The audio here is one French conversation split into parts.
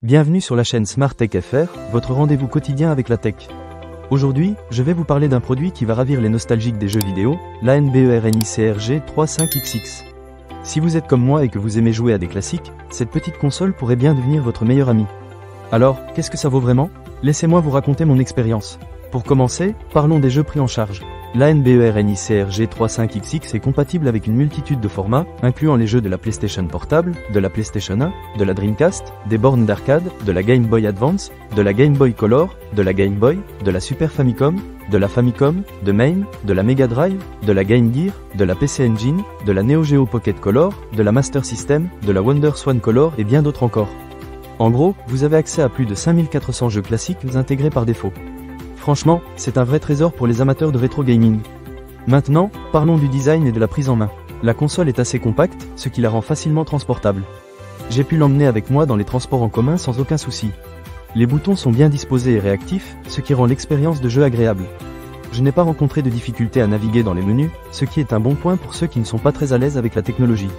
Bienvenue sur la chaîne Smart Tech FR, votre rendez-vous quotidien avec la tech. Aujourd'hui, je vais vous parler d'un produit qui va ravir les nostalgiques des jeux vidéo, la NBERNICRG 35XX. Si vous êtes comme moi et que vous aimez jouer à des classiques, cette petite console pourrait bien devenir votre meilleur ami. Alors, qu'est-ce que ça vaut vraiment? Laissez-moi vous raconter mon expérience. Pour commencer, parlons des jeux pris en charge. La NBERNICRG 35XX est compatible avec une multitude de formats, incluant les jeux de la PlayStation Portable, de la PlayStation 1, de la Dreamcast, des bornes d'arcade, de la Game Boy Advance, de la Game Boy Color, de la Game Boy, de la Super Famicom, de la Famicom, de MAME, de la Mega Drive, de la Game Gear, de la PC Engine, de la Neo Geo Pocket Color, de la Master System, de la WonderSwan Color et bien d'autres encore. En gros, vous avez accès à plus de 5400 jeux classiques intégrés par défaut. Franchement, c'est un vrai trésor pour les amateurs de rétro gaming. Maintenant, parlons du design et de la prise en main. La console est assez compacte, ce qui la rend facilement transportable. J'ai pu l'emmener avec moi dans les transports en commun sans aucun souci. Les boutons sont bien disposés et réactifs, ce qui rend l'expérience de jeu agréable. Je n'ai pas rencontré de difficulté à naviguer dans les menus, ce qui est un bon point pour ceux qui ne sont pas très à l'aise avec la technologie.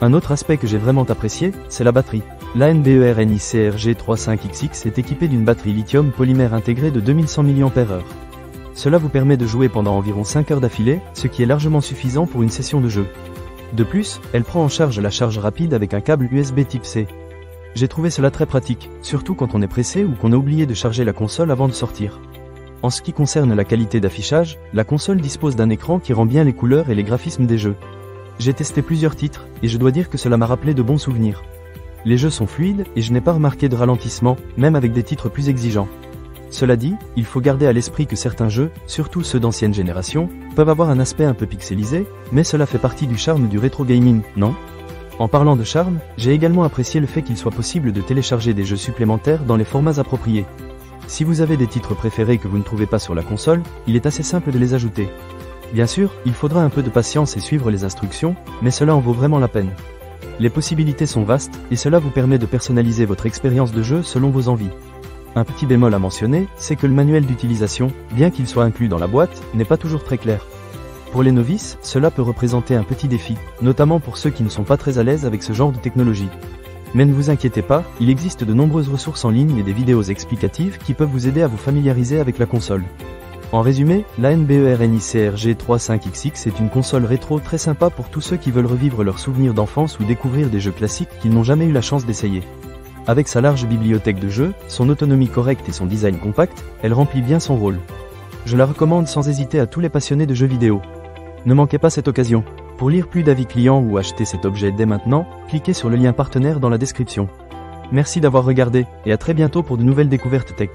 Un autre aspect que j'ai vraiment apprécié, c'est la batterie. La NBERNICRG 35XX est équipée d'une batterie lithium polymère intégrée de 2100 mAh. Cela vous permet de jouer pendant environ 5 heures d'affilée, ce qui est largement suffisant pour une session de jeu. De plus, elle prend en charge la charge rapide avec un câble USB type C. J'ai trouvé cela très pratique, surtout quand on est pressé ou qu'on a oublié de charger la console avant de sortir. En ce qui concerne la qualité d'affichage, la console dispose d'un écran qui rend bien les couleurs et les graphismes des jeux. J'ai testé plusieurs titres, et je dois dire que cela m'a rappelé de bons souvenirs. Les jeux sont fluides, et je n'ai pas remarqué de ralentissement, même avec des titres plus exigeants. Cela dit, il faut garder à l'esprit que certains jeux, surtout ceux d'ancienne génération, peuvent avoir un aspect un peu pixelisé, mais cela fait partie du charme du rétro gaming, non? En parlant de charme, j'ai également apprécié le fait qu'il soit possible de télécharger des jeux supplémentaires dans les formats appropriés. Si vous avez des titres préférés que vous ne trouvez pas sur la console, il est assez simple de les ajouter. Bien sûr, il faudra un peu de patience et suivre les instructions, mais cela en vaut vraiment la peine. Les possibilités sont vastes, et cela vous permet de personnaliser votre expérience de jeu selon vos envies. Un petit bémol à mentionner, c'est que le manuel d'utilisation, bien qu'il soit inclus dans la boîte, n'est pas toujours très clair. Pour les novices, cela peut représenter un petit défi, notamment pour ceux qui ne sont pas très à l'aise avec ce genre de technologie. Mais ne vous inquiétez pas, il existe de nombreuses ressources en ligne et des vidéos explicatives qui peuvent vous aider à vous familiariser avec la console. En résumé, la NBERNICRG 35XX est une console rétro très sympa pour tous ceux qui veulent revivre leurs souvenirs d'enfance ou découvrir des jeux classiques qu'ils n'ont jamais eu la chance d'essayer. Avec sa large bibliothèque de jeux, son autonomie correcte et son design compact, elle remplit bien son rôle. Je la recommande sans hésiter à tous les passionnés de jeux vidéo. Ne manquez pas cette occasion. Pour lire plus d'avis clients ou acheter cet objet dès maintenant, cliquez sur le lien partenaire dans la description. Merci d'avoir regardé, et à très bientôt pour de nouvelles découvertes tech.